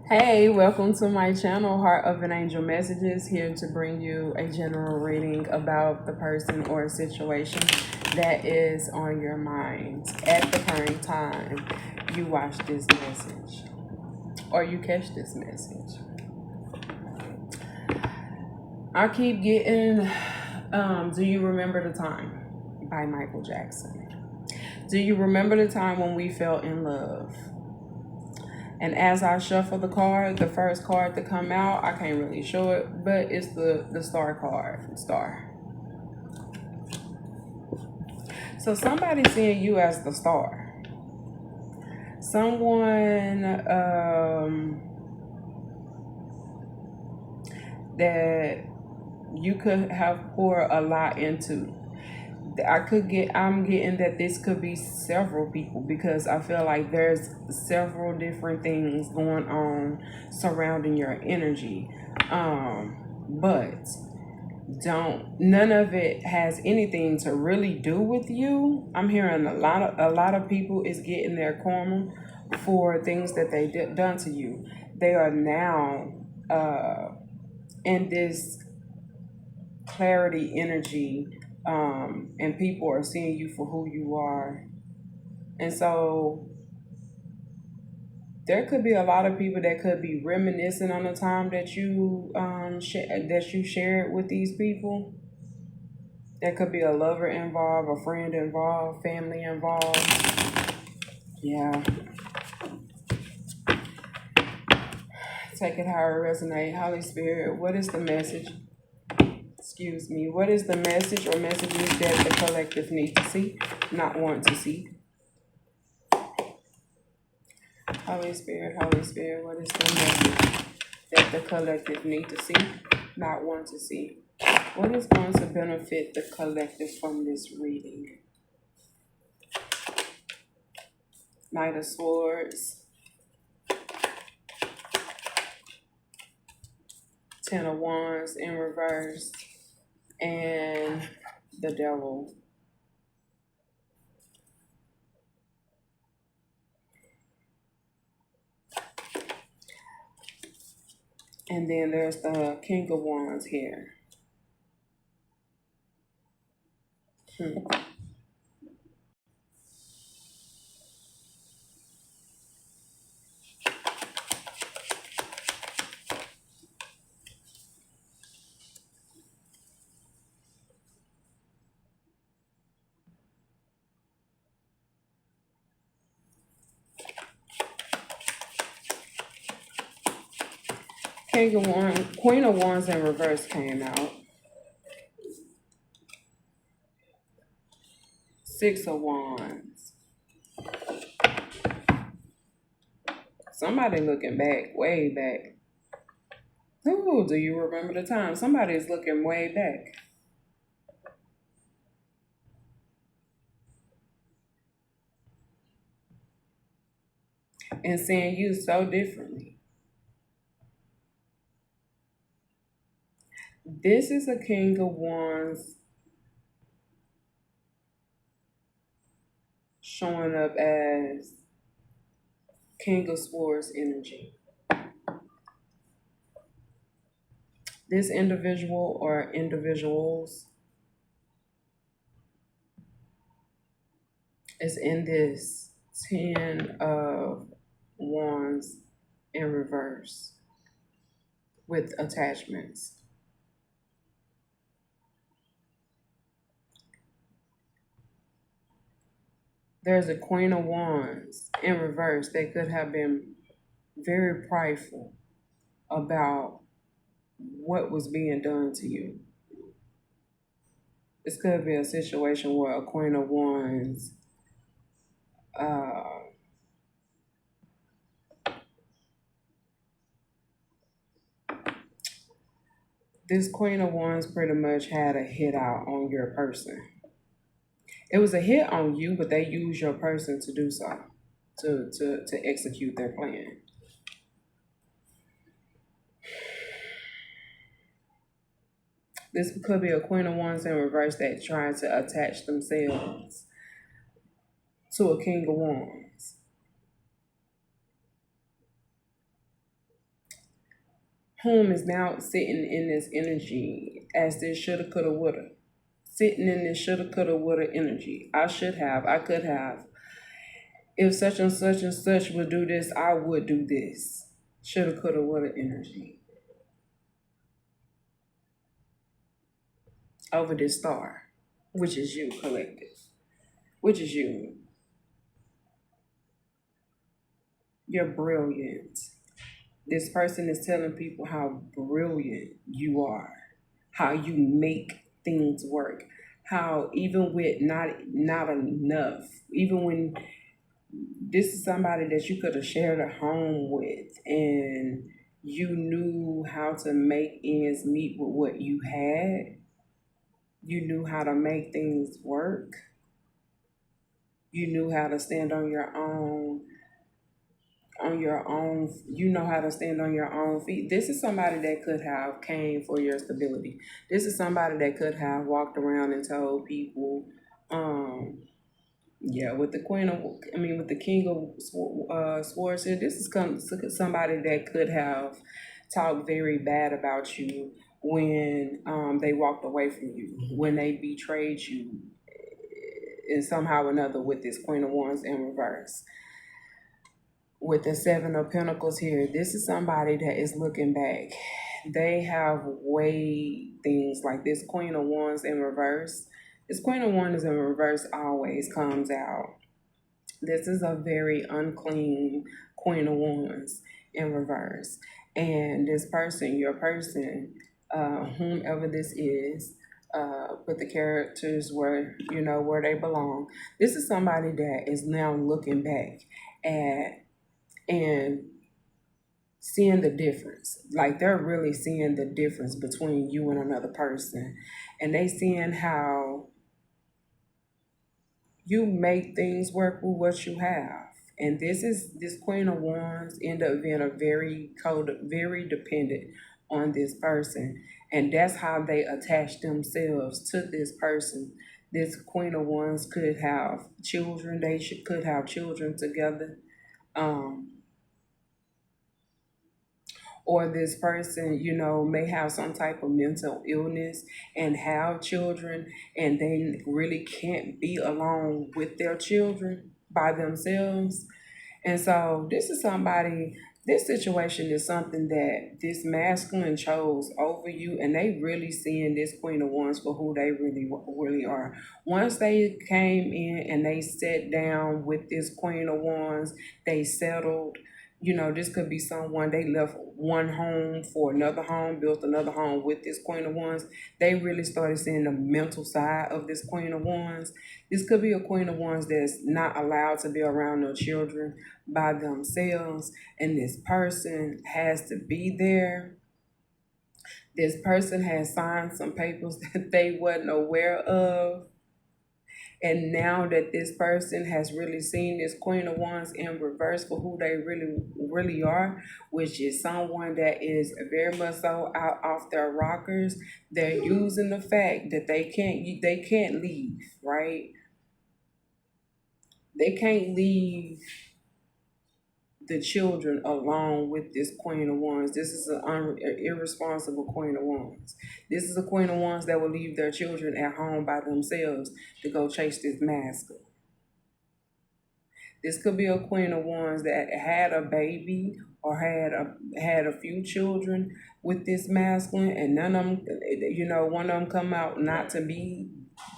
Hey, welcome to my channel, Heart of an Angel Messages, here to bring you a general reading about the person or situation that is on your mind at the current time you watch this message or you catch this message. I keep getting Do You Remember the Time by Michael Jackson. Do you remember the time when we fell in love? And as I shuffle the card, the first card to come out, I can't really show it, but it's the star card, star. So somebody's seeing you as the star. Someone that you could have poured a lot into. I'm getting that this could be several people because I feel like there's several different things going on surrounding your energy. But none of it has anything to really do with you. I'm hearing a lot of people is getting their karma for things that they done to you. They are now in this clarity energy, and people are seeing you for who you are. And so there could be a lot of people that could be reminiscing on the time that you shared with these people. There could be a lover involved, a friend involved, family involved. Yeah. Take it how it resonates. Holy Spirit, what is the message? Excuse me. What is the message or messages that the collective need to see, not want to see? Holy Spirit, what is the message that the collective need to see, not want to see? What is going to benefit the collective from this reading? Knight of Swords, Ten of Wands in reverse, and the Devil. And then there's the King of Wands here. King of Wands, Queen of Wands in reverse came out. Six of Wands. Somebody looking back, way back. Ooh, do you remember the time? Somebody's looking way back and seeing you so differently. This is a King of Wands showing up as King of Swords energy. This individual or individuals is in this Ten of Wands in reverse with attachments. There's a Queen of Wands in reverse that could have been very prideful about what was being done to you. This could be a situation where a Queen of Wands this Queen of Wands pretty much had a hit out on your person. It was a hit on you, but they used your person to do so, to execute their plan. This could be a Queen of Wands in reverse that trying to attach themselves to a King of Wands. whom is now sitting in this energy as this shoulda, coulda, woulda. Sitting in this shoulda, coulda, woulda energy. I should have, I could have. If such and such would do this, I would do this. Shoulda, coulda, woulda energy over this star, which is you, collective, which is you. You're brilliant. This person is telling people how brilliant you are, how you make things work, how even with not enough, even when this is somebody that you could have shared a home with and you knew how to make ends meet with what you had, you knew how to make things work, you knew how to stand on your own, you know how to stand on your own feet. This is somebody that could have came for your stability. This is somebody that could have walked around and told people, yeah, with the with the king of swords here, this is somebody that could have talked very bad about you when they walked away from you, when they betrayed you in somehow or another with this Queen of Wands in reverse. With the Seven of Pentacles here, this is somebody that is looking back. They have weighed things like this Queen of Wands in reverse. This Queen of Wands in reverse always comes out. This is a very unclean Queen of Wands in reverse. And this person, your person, whomever this is, put the characters where they belong. This is somebody that is now looking back at and seeing the difference. Like they're really seeing the difference between you and another person. And they seeing how you make things work with what you have. And this Queen of Wands end up being very dependent on this person. And that's how they attach themselves to this person. This Queen of Wands could have children. Could have children together. Or this person, may have some type of mental illness and have children, and they really can't be alone with their children by themselves. And so this situation is something that this masculine chose over you, and they really seeing this Queen of Wands for who they really are. Once they came in and they sat down with this Queen of Wands, they settled. This could be someone they left one home for another home, built another home with this Queen of Wands. They really started seeing the mental side of this Queen of Wands. This could be a Queen of Wands that's not allowed to be around their children by themselves, and this person has to be there. This person has signed some papers that they wasn't aware of. And now that this person has really seen this Queen of Wands in reverse for who they really are, which is someone that is very much so out off their rockers, they're using the fact that they can't leave, right? They can't leave the children along with this Queen of Wands. This is an irresponsible Queen of Wands. This is a Queen of Wands that will leave their children at home by themselves to go chase this masculine. This could be a Queen of Wands that had a baby or had a few children with this masculine, and none of them, one of them come out not to be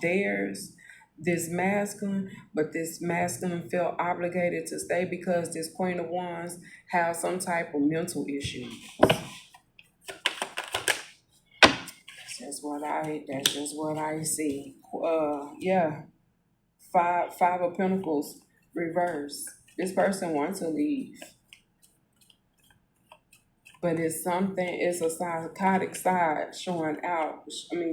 theirs, this masculine, but this masculine felt obligated to stay because this Queen of Wands has some type of mental issue. That's just what I see. Yeah. Five of Pentacles reverse. This person wants to leave, but it's a psychotic side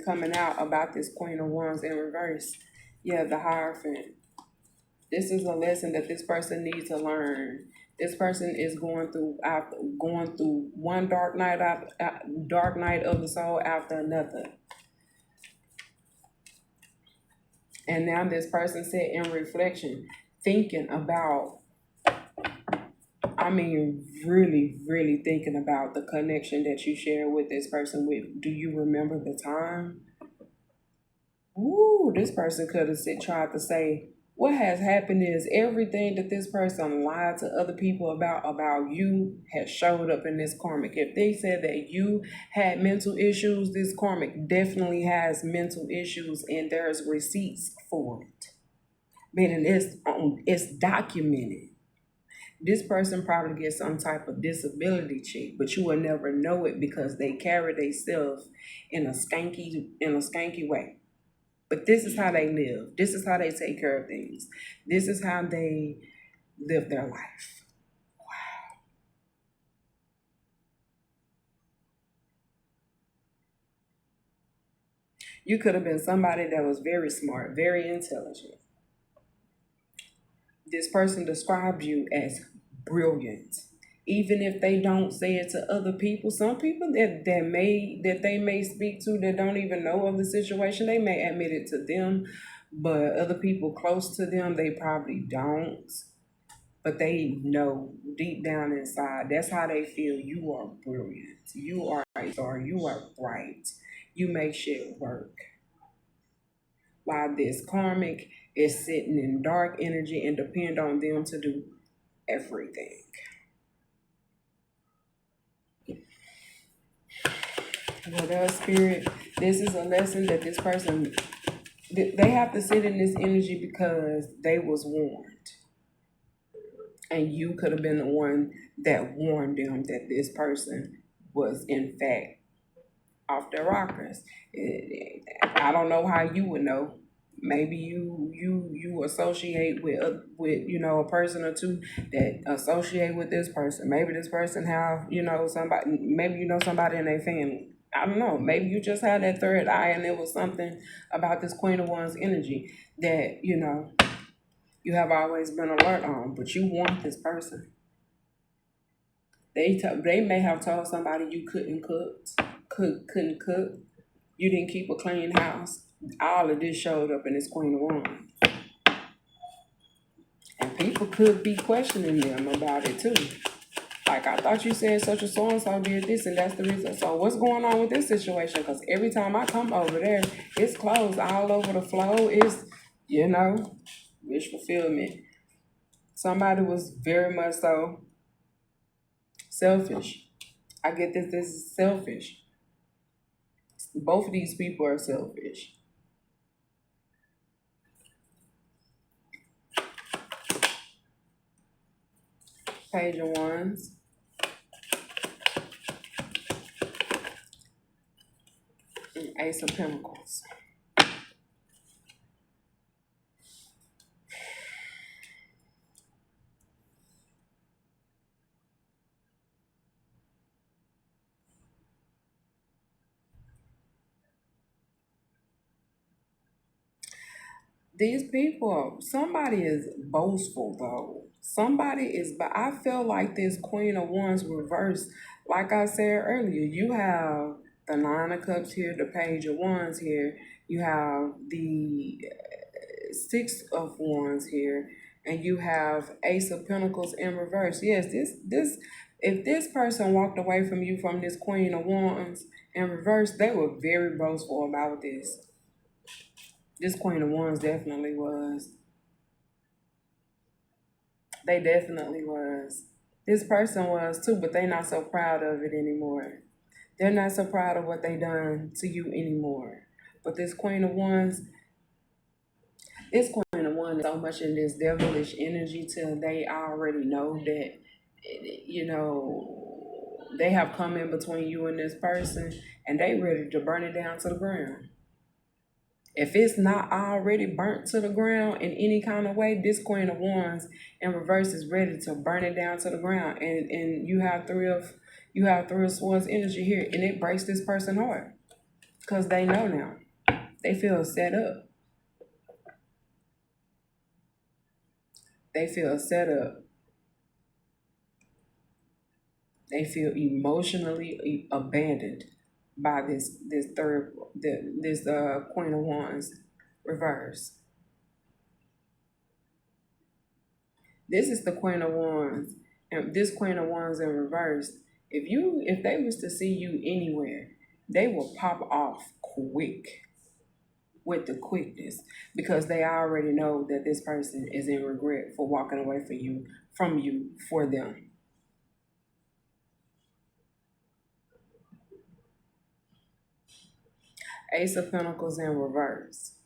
coming out about this Queen of Wands in reverse. Yeah, the Hierophant. This is a lesson that this person needs to learn. This person is going through one dark night of the soul after another. And now this person sat in reflection, thinking about I mean, really, really thinking about the connection that you share with this person. With, do you remember the time? Ooh, this person could have tried to say, what has happened is everything that this person lied to other people about you has showed up in this karmic. If they said that you had mental issues, this karmic definitely has mental issues, and there's receipts for it. Meaning it's documented. This person probably gets some type of disability check, but you will never know it because they carry themselves in a skanky way. But this is how they live. This is how they take care of things. This is how they live their life. You could have been somebody that was very smart, very intelligent. This person described you as brilliant. Even if they don't say it to other people, some people that they may speak to that don't even know of the situation, they may admit it to them, but other people close to them, they probably don't. But they know deep down inside, that's how they feel. You are brilliant. You are right, or you are bright. You make shit work. While this karmic is sitting in dark energy and depend on them to do everything. Well, their spirit, this is a lesson that this person, they have to sit in this energy because they was warned. And you could have been the one that warned them that this person was in fact off their rockers. I don't know how you would know. Maybe you associate with a person or two that associate with this person. Maybe this person have somebody. Maybe somebody in their family. I don't know. Maybe you just had that third eye, and it was something about this Queen of Wands energy that you have always been alert on. But you want this person. They may have told somebody you couldn't cook. You didn't keep a clean house. All of this showed up in this Queen of Wands. And people could be questioning them about it too. Like, I thought you said such a so-and-so did this and that's the reason. So what's going on with this situation? Because every time I come over there, it's clothes all over the floor. It's, wish fulfillment. Somebody was very much so selfish. I get this is selfish. Both of these people are selfish. Page of Wands. And Ace of Pentacles. These people, somebody is boastful though. Somebody is, but I feel like this Queen of Wands reversed. Like I said earlier, you have the Nine of Cups here, the Page of Wands here, you have the Six of Wands here, and you have Ace of Pentacles in reverse. Yes, this if this person walked away from you from this Queen of Wands in reverse, they were very boastful about this. This Queen of Wands definitely was. They definitely was. This person was too, but they not so proud of it anymore. They're not so proud of what they done to you anymore. But this Queen of Wands is so much in this devilish energy till they already know that, they have come in between you and this person and they ready to burn it down to the ground. If it's not already burnt to the ground in any kind of way, this Queen of Wands in reverse is ready to burn it down to the ground. And you have Three of Swords energy here, and it breaks this person's heart. Because they know now. They feel set up. They feel set up. They feel emotionally abandoned by this Queen of Wands reverse. This is the Queen of Wands And this Queen of Wands in reverse, if they was to see you anywhere, they will pop off quick with the quickness because they already know that this person is in regret for walking away from you for them. Ace of Pentacles in reverse.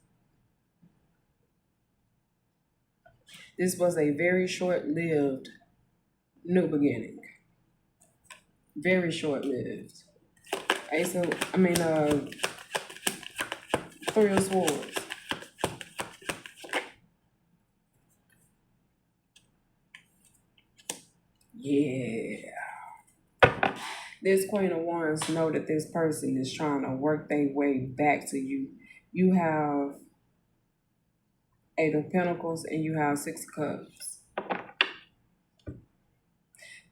This was a very short-lived new beginning. Very short-lived. Three of Swords. Yeah. This Queen of Wands know that this person is trying to work their way back to you. You have Eight of Pentacles and you have Six of Cups.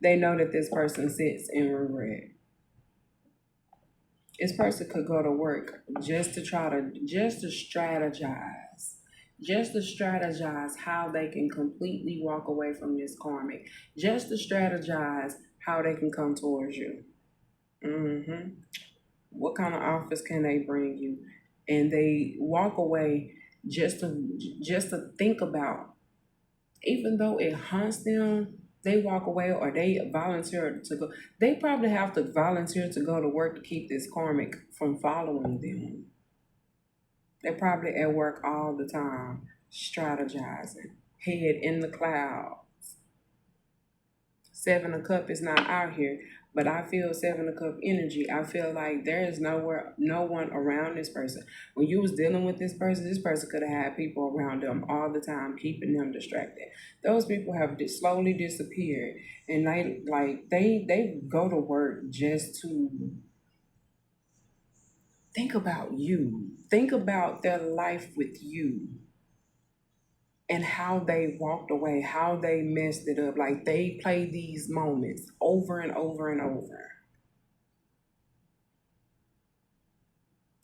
They know that this person sits in regret. This person could go to work just to strategize how they can completely walk away from this karmic, just to strategize how they can come towards you. What kind of office can they bring you? And they walk away just to think about, even though it haunts them, they walk away or they volunteer to go. They probably have to volunteer to go to work to keep this karmic from following them. They're probably at work all the time, strategizing, head in the clouds. Seven of Cups is not out here, but I feel Seven of Cups energy. I feel like there is no one around this person. When you was dealing with this person could have had people around them all the time, keeping them distracted. Those people have slowly disappeared, and they go to work just to think about you. Think about their life with you. And how they walked away, how they messed it up. Like they play these moments over and over and over.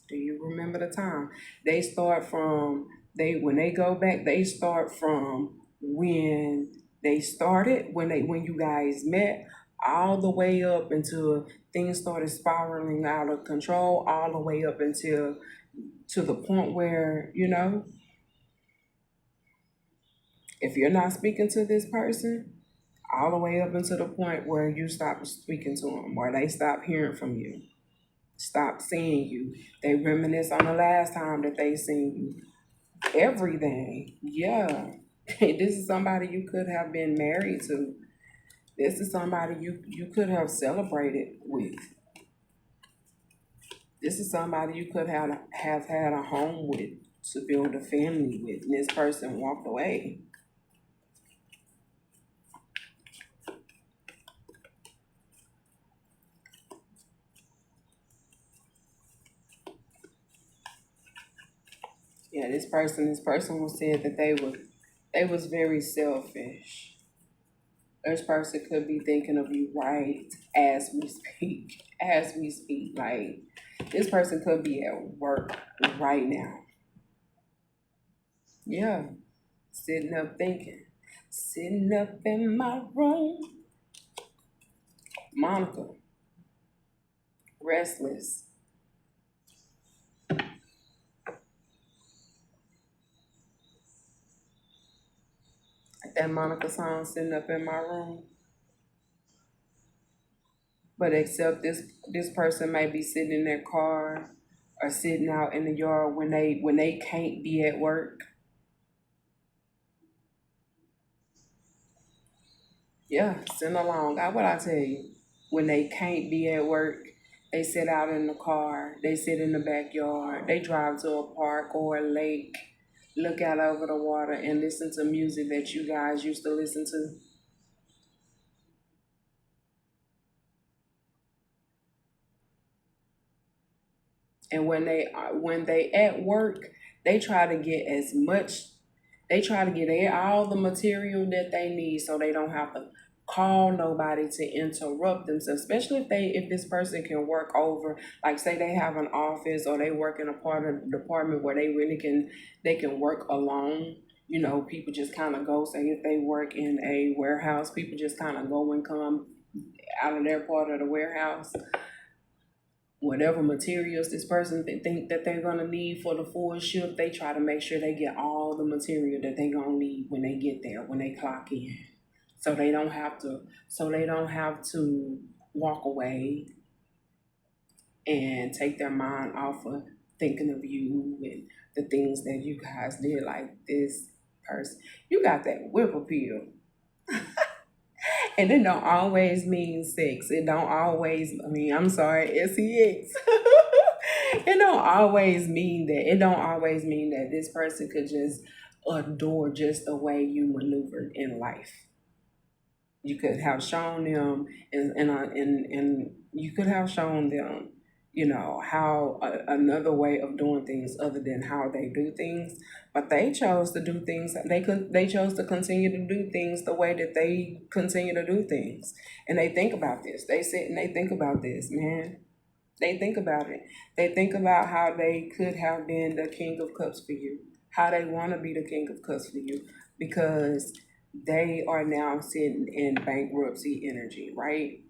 Do you remember the time? When they go back, they start from when they started, when you guys met, all the way up until things started spiraling out of control, all the way up until to the point where, if you're not speaking to this person, all the way up until the point where you stop speaking to them, or they stop hearing from you, stop seeing you. They reminisce on the last time that they seen you. Everything. Yeah. This is somebody you could have been married to. This is somebody you could have celebrated with. This is somebody you could have had a home with, to build a family with, and this person walked away. Yeah, this person was said that they was very selfish. This person could be thinking of you right as we speak. As we speak. Like, this person could be at work right now. Yeah. Sitting up thinking. Sitting up in my room. Monica. Restless. Like that Monica song, Sitting Up in My Room. But except this person might be sitting in their car or sitting out in the yard when they can't be at work. Yeah, send along. What I tell you, when they can't be at work, they sit out in the car, they sit in the backyard, they drive to a park or a lake, look out over the water and listen to music that you guys used to listen to. And when they at work, they try to get all the material that they need so they don't have to call nobody to interrupt themselves, especially if this person can work over, like say they have an office or they work in a part of the department where they can work alone. people just kind of go, say if they work in a warehouse, people just kind of go and come out of their part of the warehouse. Whatever materials this person think that they're gonna need for the full shift, they try to make sure they get all the material that they gonna need when they get there, when they clock in. So they don't have to walk away and take their mind off of thinking of you and the things that you guys did, like this person. You got that whip appeal. And it don't always mean sex. It don't always, I'm sorry, sex. It don't always mean that. It don't always mean that this person could just adore just the way you maneuvered in life. You could have shown them, and you could have shown them, how another way of doing things other than how they do things. But they chose to do things. They chose to continue to do things the way that they continue to do things. And they think about this. They sit and they think about this, man. They think about it. They think about how they could have been the king of cups for you, how they want to be the king of cups for you, because they are now sitting in bankruptcy energy, right?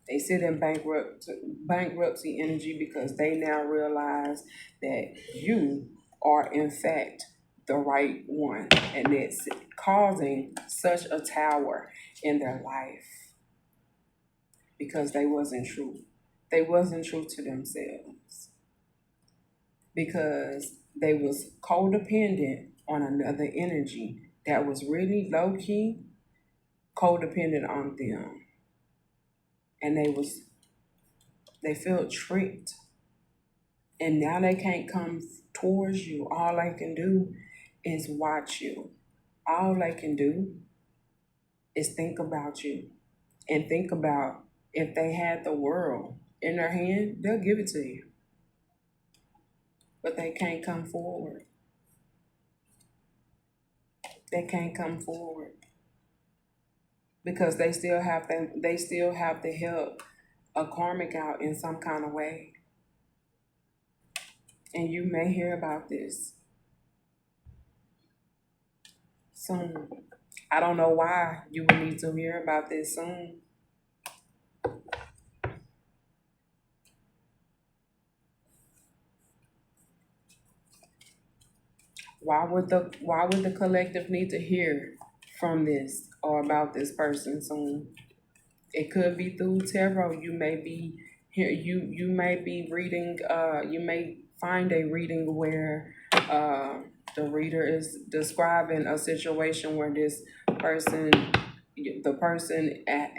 They sit in bankruptcy energy because they now realize that you are in fact the right one, and it's causing such a tower in their life because they wasn't true. They wasn't true to themselves because they was codependent on another energy that was really low-key codependent on them. And they felt tricked. And now they can't come towards you. All they can do is watch you. All they can do is think about you and think about if they had the world in their hand, they'll give it to you. But they can't come forward. They can't come forward because they still have to help a karmic out in some kind of way. And you may hear about this soon. I don't know why you would need to hear about this soon. Why would the collective need to hear from this or about this person soon? It could be through tarot. You may be here. You may be reading. You may find a reading where the reader is describing a situation where the person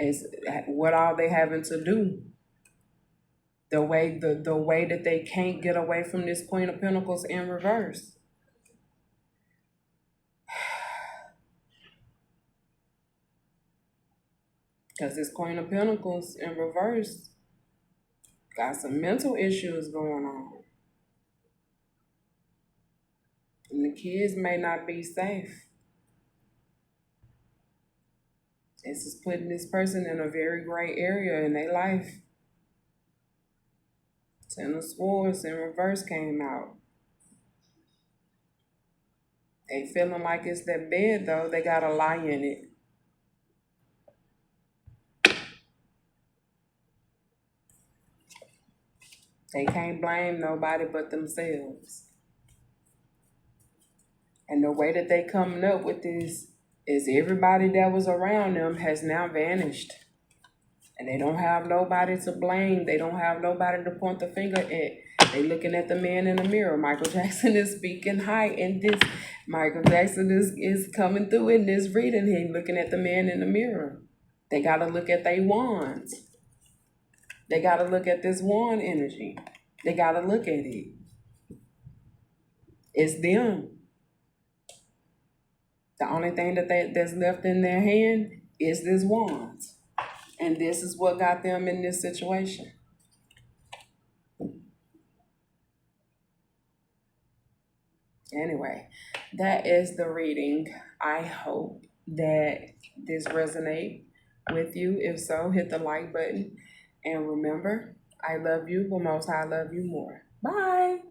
is what all they having to do. The way that they can't get away from this Queen of Pentacles in reverse. Because this Queen of Pentacles in reverse got some mental issues going on. And the kids may not be safe. This is putting this person in a very gray area in their life. Ten of Swords in reverse came out. They feeling like it's their bed though. They got a lie in it. They can't blame nobody but themselves. And the way that they coming up with this is everybody that was around them has now vanished. And they don't have nobody to blame. They don't have nobody to point the finger at. They looking at the man in the mirror. Michael Jackson is speaking high in this. Michael Jackson is coming through in this reading. He looking at the man in the mirror. They got to look at their wands. They got to look at this wand energy. They got to look at it. It's them. The only thing that's left in their hand is this wand. And this is what got them in this situation. Anyway, that is the reading. I hope that this resonates with you. If so, hit the like button. And remember, I love you, but most I love you more. Bye.